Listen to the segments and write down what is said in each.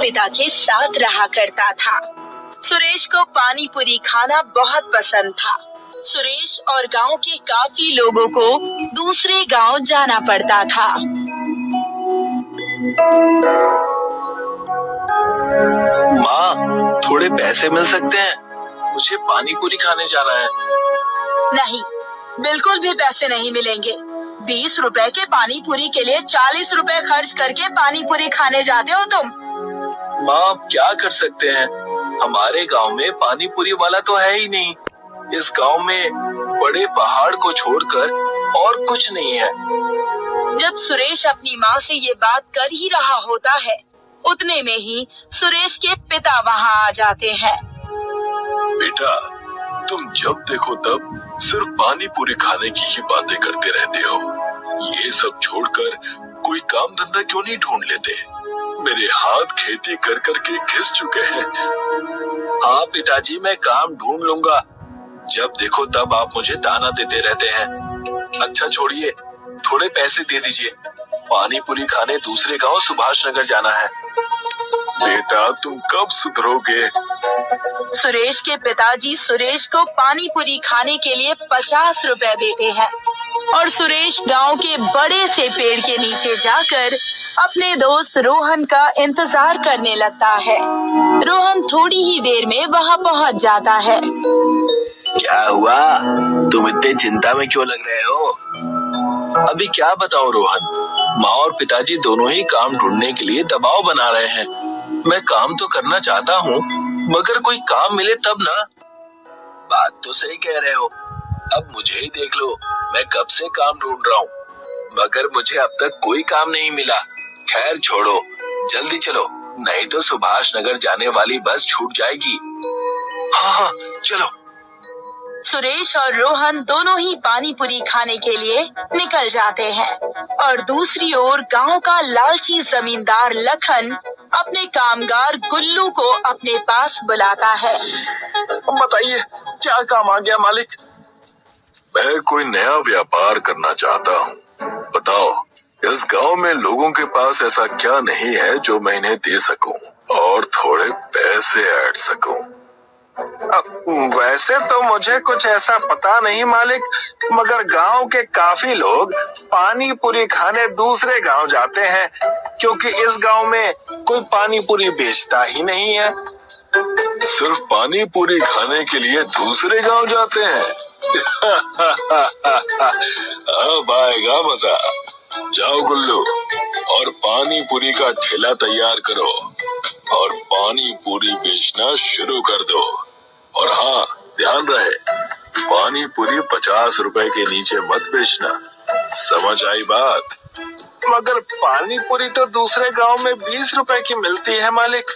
पिता के साथ रहा करता था। सुरेश को पानी पूरी खाना बहुत पसंद था। सुरेश और गांव के काफी लोगों को दूसरे गांव जाना पड़ता था। माँ, थोड़े पैसे मिल सकते हैं? मुझे पानी पूरी खाने जाना है। नहीं, बिल्कुल भी पैसे नहीं मिलेंगे। 20 रुपए के पानी पूरी के लिए 40 रुपए खर्च करके पानी पूरी खाने जाते हो तुम। माँ, आप क्या कर सकते हैं? हमारे गांव में पानी पूरी वाला तो है ही नहीं। इस गांव में बड़े पहाड़ को छोड़कर और कुछ नहीं है। जब सुरेश अपनी माँ से ये बात कर ही रहा होता है, उतने में ही सुरेश के पिता वहाँ आ जाते हैं। बेटा, तुम जब देखो तब सिर्फ पानी पूरी खाने की ही बातें करते रहते हो। ये सब छोड़कर कोई काम धंधा क्यों नहीं ढूंढ लेते? मेरे हाथ खेती कर कर के घिस चुके हैं। हाँ पिताजी, मैं काम ढूंढ लूंगा। जब देखो तब आप मुझे ताना देते रहते हैं। अच्छा छोड़िए, थोड़े पैसे दे दीजिए। पानी पूरी खाने दूसरे गांव सुभाष नगर जाना है। बेटा, तुम कब सुधरोगे? सुरेश के पिताजी सुरेश को पानी पूरी खाने के लिए 50 रुपए देते हैं और सुरेश गांव के बड़े से पेड़ के नीचे जाकर अपने दोस्त रोहन का इंतजार करने लगता है। रोहन थोड़ी ही देर में वहां पहुंच जाता है। क्या हुआ? तुम इतने चिंता में क्यों लग रहे हो? अभी क्या बताओ रोहन, माँ और पिताजी दोनों ही काम ढूंढने के लिए दबाव बना रहे हैं। मैं काम तो करना चाहता हूँ, मगर कोई काम मिले तब ना। बात तो सही कह रहे हो। अब मुझे ही देख लो, मैं कब से काम ढूंढ रहा हूँ, मगर मुझे अब तक कोई काम नहीं मिला। खैर छोड़ो, जल्दी चलो, नहीं तो सुभाष नगर जाने वाली बस छूट जाएगी। हाँ, चलो। सुरेश और रोहन दोनों ही पानी पूरी खाने के लिए निकल जाते हैं और दूसरी ओर गांव का लालची जमींदार लखन अपने कामगार गुल्लू को अपने पास बुलाता है। बताइए, क्या काम आ गया मालिक? मैं कोई नया व्यापार करना चाहता हूँ। बताओ, इस गांव में लोगों के पास ऐसा क्या नहीं है जो मैं इन्हें दे सकूं और थोड़े पैसे ऐड सकूं? वैसे तो मुझे कुछ ऐसा पता नहीं मालिक, मगर गांव के काफी लोग पानी पूरी खाने दूसरे गांव जाते हैं, क्योंकि इस गांव में कोई पानी पूरी बेचता ही नहीं है। सिर्फ पानी पूरी खाने के लिए दूसरे गांव जाते हैं? अब आएगा मजा। जाओ गुल्लू, और पानी पूरी का ठेला तैयार करो और पानी पूरी बेचना शुरू कर दो। और हाँ, ध्यान रहे, पानी पूरी 50 रुपए के नीचे मत बेचना। समझ आई बात? मगर पानी पूरी तो दूसरे गांव में 20 रुपए की मिलती है मालिक।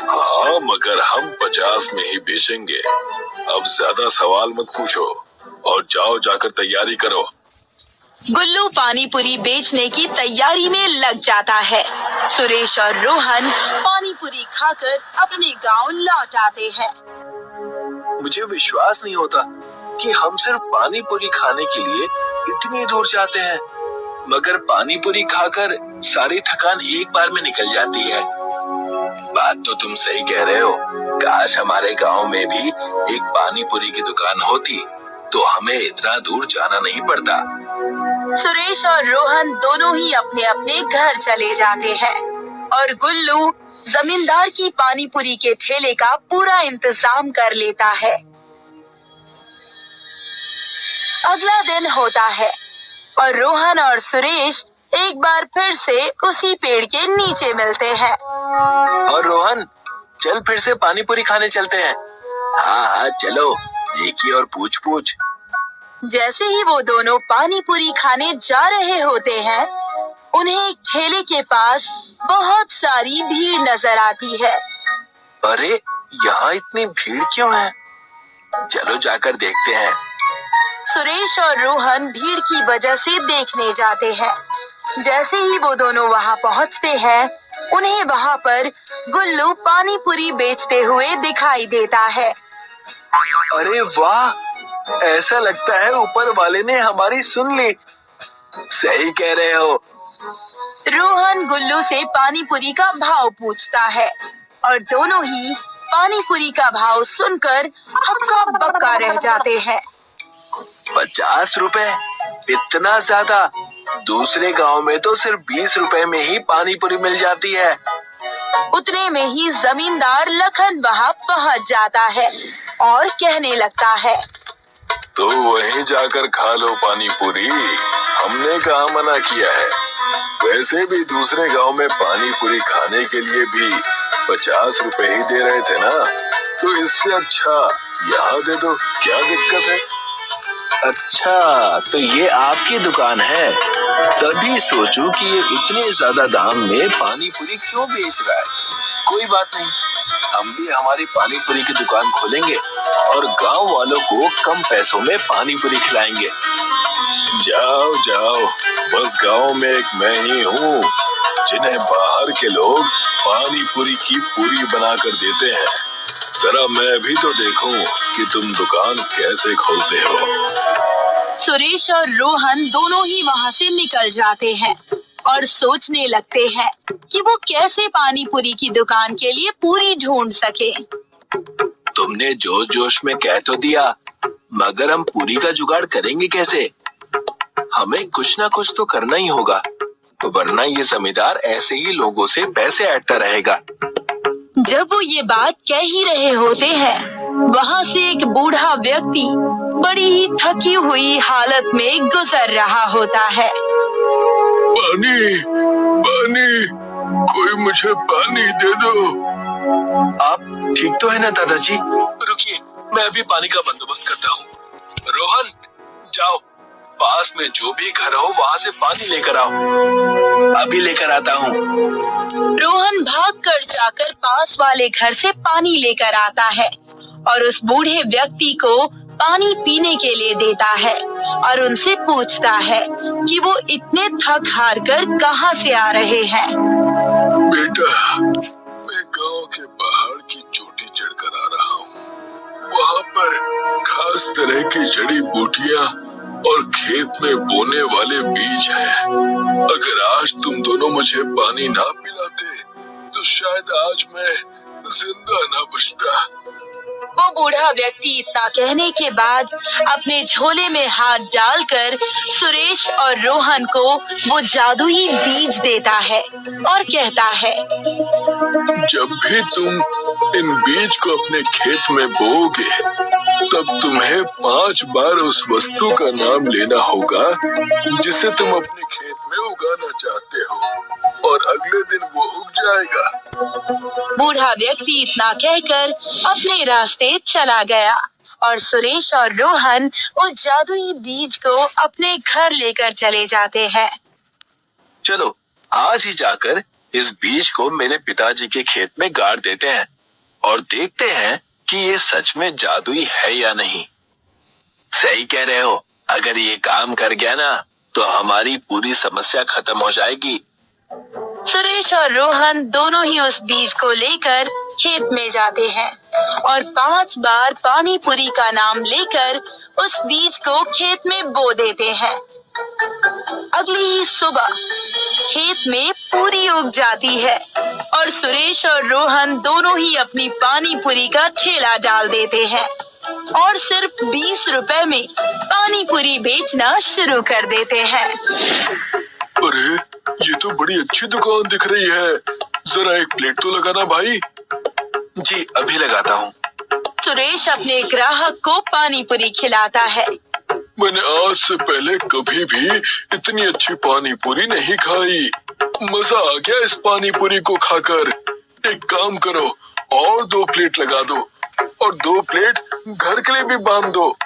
हाँ, मगर हम 50 में ही बेचेंगे। अब ज्यादा सवाल मत पूछो और जाओ जाकर तैयारी करो। गुल्लू पानी पूरी बेचने की तैयारी में लग जाता है। सुरेश और रोहन पानी पूरी खाकर अपने गांव लौट आते हैं। मुझे विश्वास नहीं होता कि हम सिर्फ पानी पूरी खाने के लिए इतनी दूर जाते हैं, मगर पानी पूरी खाकर सारी थकान एक बार में निकल जाती है। बात तो तुम सही कह रहे हो। काश हमारे गांव में भी एक पानी पूरी की दुकान होती तो हमें इतना दूर जाना नहीं पड़ता। सुरेश और रोहन दोनों ही अपने अपने घर चले जाते हैं और गुल्लू जमींदार की पानी पूरी के ठेले का पूरा इंतजाम कर लेता है। अगला दिन होता है और रोहन और सुरेश एक बार फिर से उसी पेड़ के नीचे मिलते हैं। और रोहन, चल फिर से पानी पूरी खाने चलते हैं। हाँ हाँ चलो, देखिए और पूछ पूछ। जैसे ही वो दोनों पानी पूरी खाने जा रहे होते हैं, उन्हें एक ठेले के पास बहुत सारी भीड़ नजर आती है। अरे, यहाँ इतनी भीड़ क्यों है? चलो जाकर देखते हैं। सुरेश और रोहन भीड़ की वजह से देखने जाते हैं। जैसे ही वो दोनों वहाँ पहुँचते हैं, उन्हें वहाँ पर गुल्लू पानी पूरी बेचते हुए दिखाई देता है। अरे वाह, ऐसा लगता है ऊपर वाले ने हमारी सुन ली। सही कह रहे हो। रोहन गुल्लू से पानी पूरी का भाव पूछता है और दोनों ही पानी पूरी का भाव सुनकर हक्का बक्का रह जाते हैं। 50 रुपए, इतना ज्यादा? दूसरे गांव में तो सिर्फ 20 रुपए में ही पानी पूरी मिल जाती है। उतने में ही जमींदार लखन वहाँ पहुँच जाता है और कहने लगता है, तो वहीं जाकर खा लो पानी पूरी, हमने कहाँ मना किया है। वैसे भी दूसरे गांव में पानी पूरी खाने के लिए भी 50 रुपए ही दे रहे थे ना, तो इससे अच्छा यहाँ दे दो, क्या दिक्कत है। अच्छा, तो ये आपकी दुकान है, तभी सोचूं कि ये इतने ज्यादा दाम में पानी पूरी क्यों बेच रहा है। कोई बात नहीं, हम भी हमारी पानी पूरी की दुकान खोलेंगे और गांव वालों को कम पैसों में पानी पूरी खिलाएंगे। जाओ जाओ, बस गांव में एक मैं ही हूँ जिन्हें बाहर के लोग पानी पूरी की पूरी बनाकर देते हैं। जरा मैं भी तो देखूं कि तुम दुकान कैसे खोलते हो। सुरेश और रोहन दोनों ही वहाँ से निकल जाते हैं और सोचने लगते हैं कि वो कैसे पानी पूरी की दुकान के लिए पूरी ढूंढ सके। तुमने जोश जोश में कह तो दिया, मगर हम पूरी का जुगाड़ करेंगे कैसे? हमें कुछ ना कुछ तो करना ही होगा, वरना ये जमींदार ऐसे ही लोगों से पैसे ऐंठता रहेगा। जब वो ये बात कह ही रहे होते हैं, वहाँ से एक बूढ़ा व्यक्ति बड़ी ही थकी हुई हालत में गुजर रहा होता है। पानी, पानी, कोई मुझे पानी दे दो। आप ठीक तो है ना दादाजी? रुकिए, मैं अभी पानी का बंदोबस्त करता हूँ। रोहन, जाओ, पास में जो भी घर हो वहाँ से पानी लेकर आओ। अभी लेकर आता हूँ। रोहन भागकर जाकर पास वाले घर से पानी लेकर आता है और उस बूढ़े व्यक्ति को पानी पीने के लिए देता है और उनसे पूछता है कि वो इतने थक हार कर कहाँ से आ रहे हैं। बेटा, मैं गांव के पहाड़ की चोटी चढ़कर आ रहा हूँ। वहाँ पर खास तरह की जड़ी बूटियाँ और खेत में बोने वाले बीज हैं। अगर आज तुम दोनों मुझे पानी ना पिलाते तो शायद आज मैं जिंदा ना बचता। वो बूढ़ा व्यक्ति इतना कहने के बाद अपने झोले में हाथ डालकर सुरेश और रोहन को वो जादुई बीज देता है और कहता है, जब भी तुम इन बीज को अपने खेत में बोओगे, तब तुम्हें 5 बार उस वस्तु का नाम लेना होगा जिसे तुम अपने खेत में उगाना चाहते हो, और अगले दिन वो उग जाएगा। बूढ़ा व्यक्ति इतना कहकर अपने रास्ते चला गया और सुरेश और रोहन उस जादुई बीज को अपने घर लेकर चले जाते हैं। चलो आज ही जाकर इस बीज को मेरे पिताजी के खेत में गाड़ देते हैं और देखते हैं कि ये सच में जादुई है या नहीं। सही कह रहे हो, अगर ये काम कर गया ना तो हमारी पूरी समस्या खत्म हो जाएगी। सुरेश और रोहन दोनों ही उस बीज को लेकर खेत में जाते हैं और 5 बार पानी पूरी का नाम लेकर उस बीज को खेत में बो देते हैं। अगली ही सुबह खेत में पूरी उग जाती है और सुरेश और रोहन दोनों ही अपनी पानी पूरी का ठेला डाल देते हैं और सिर्फ 20 रुपए में पानी पूरी बेचना शुरू कर देते हैं। अरे, ये तो बड़ी अच्छी दुकान दिख रही है। जरा एक प्लेट तो लगाना भाई। जी अभी लगाता हूँ। सुरेश अपने ग्राहक को पानी पूरी खिलाता है। मैंने आज से पहले कभी भी इतनी अच्छी पानी पूरी नहीं खाई। मजा आ गया इस पानी पूरी को खाकर। एक काम करो, और 2 प्लेट लगा दो और 2 प्लेट घर के लिए भी बांध दो।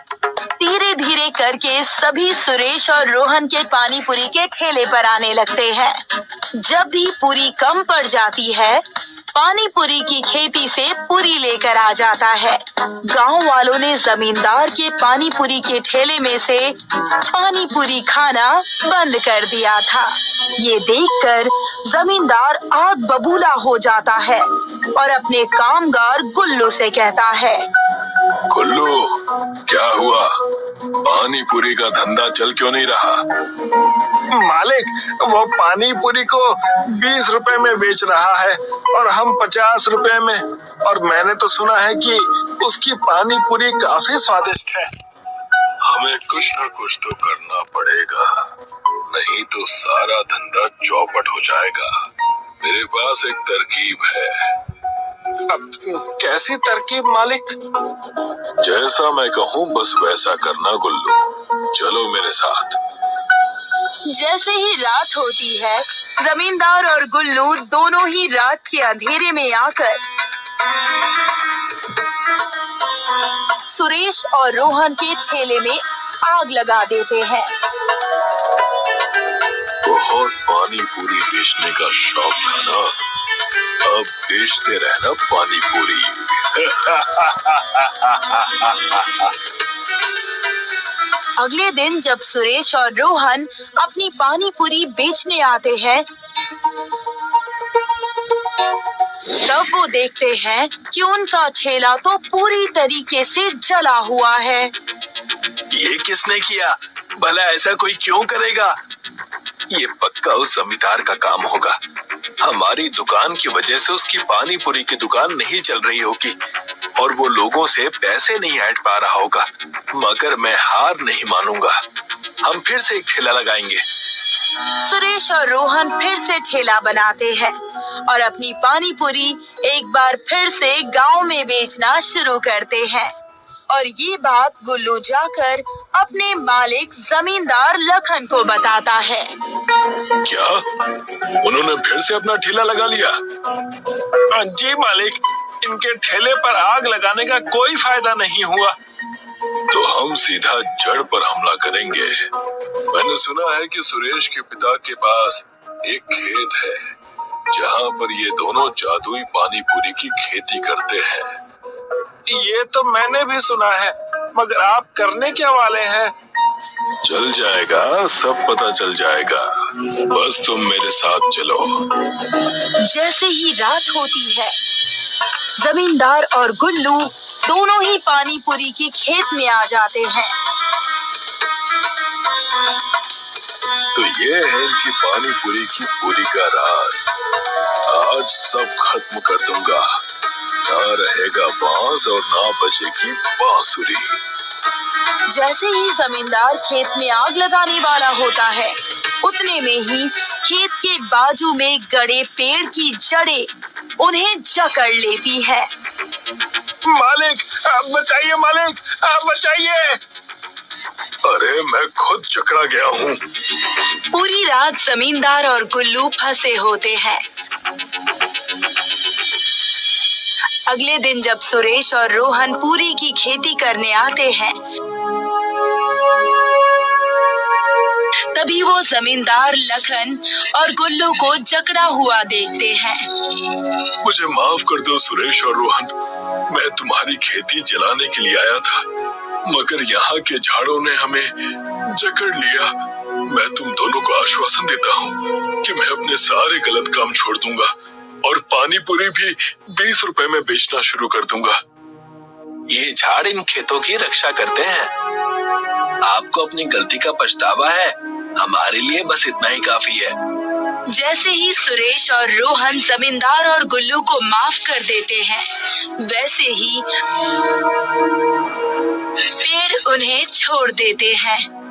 धीरे धीरे करके सभी सुरेश और रोहन के पानी पूरी के ठेले पर आने लगते हैं। जब भी पूरी कम पड़ जाती है, पानी पूरी की खेती से पूरी लेकर आ जाता है। गांव वालों ने जमींदार के पानी पूरी के ठेले में से पानी पूरी खाना बंद कर दिया था। ये देखकर जमींदार आग बबूला हो जाता है और अपने कामगार गुल्लू से कहता है, गुल्लू, क्या हुआ? पानी पूरी का धंधा चल क्यों नहीं रहा? मालिक, वो पानी पूरी को 20 रुपए में बेच रहा है और हम 50 रुपए में। और मैंने तो सुना है कि उसकी पानी पूरी काफी स्वादिष्ट है। हमें कुछ न कुछ तो करना पड़ेगा, नहीं तो सारा धंधा चौपट हो जाएगा। मेरे पास एक तरकीब है। अब कैसी तरकीब मालिक? जैसा मैं कहूँ बस वैसा करना गुल्लू। चलो मेरे साथ। जैसे ही रात होती है, जमींदार और गुल्लू दोनों ही रात के अंधेरे में आकर सुरेश और रोहन के ठेले में आग लगा देते हैं। बहुत पानी पूरी बेचने का शौक था ना, अब बेचते रहना पानी पूरी। अगले दिन जब सुरेश और रोहन अपनी पानी पूरी बेचने आते हैं, तब वो देखते हैं कि उनका ठेला तो पूरी तरीके से जला हुआ है। ये किसने किया? भला ऐसा कोई क्यों करेगा? ये पक्का उस जमींदार का काम होगा। हमारी दुकान की वजह से उसकी पानी पूरी की दुकान नहीं चल रही होगी और वो लोगों से पैसे नहीं ऐड पा रहा होगा। मगर मैं हार नहीं मानूंगा, हम फिर से एक ठेला लगाएंगे। सुरेश और रोहन फिर से ठेला बनाते हैं और अपनी पानी पूरी एक बार फिर से गांव में बेचना शुरू करते हैं। और ये बात गुल्लू जाकर अपने मालिक जमींदार लखन को बताता है। क्या उन्होंने फिर से अपना ठेला लगा लिया? जी मालिक, इनके ठेले पर आग लगाने का कोई फायदा नहीं हुआ। तो हम सीधा जड़ पर हमला करेंगे। मैंने सुना है कि सुरेश के पिता के पास एक खेत है जहाँ पर ये दोनों जादुई पानी पूरी की खेती करते हैं। ये तो मैंने भी सुना है, मगर आप करने क्या वाले हैं? चल जाएगा, सब पता चल जाएगा। बस तुम मेरे साथ चलो। जैसे ही रात होती है, जमींदार और गुल्लू दोनों ही पानी पूरी की खेत में आ जाते हैं। तो ये है इनकी पानी पूरी की पूरी का राज। आज सब खत्म कर दूंगा। ना रहेगा बांस और ना बजेगी बांसुरी। जैसे ही जमींदार खेत में आग लगाने वाला होता है, उतने में ही खेत के बाजू में गड़े पेड़ की जड़ें उन्हें जकड़ लेती है। मालिक, आप बचाइए, मालिक आप बचाइए। अरे मैं खुद जकड़ा गया हूँ। पूरी रात जमींदार और गुल्लू फंसे होते हैं। अगले दिन जब सुरेश और रोहन पूरी की खेती करने आते हैं, तभी वो जमींदार लखन और गुल्लू को जकड़ा हुआ देखते हैं। मुझे माफ कर दो सुरेश और रोहन, मैं तुम्हारी खेती जलाने के लिए आया था, मगर यहाँ के झाड़ों ने हमें जकड़ लिया। मैं तुम दोनों को आश्वासन देता हूँ कि मैं अपने सारे गलत काम छोड़ दूंगा और पानी पूरी भी 20 रुपए में बेचना शुरू कर दूंगा। ये झाड़ इन खेतों की रक्षा करते हैं। आपको अपनी गलती का पछतावा है, हमारे लिए बस इतना ही काफी है। जैसे ही सुरेश और रोहन जमींदार और गुल्लू को माफ कर देते हैं, वैसे ही पेड़ उन्हें छोड़ देते हैं।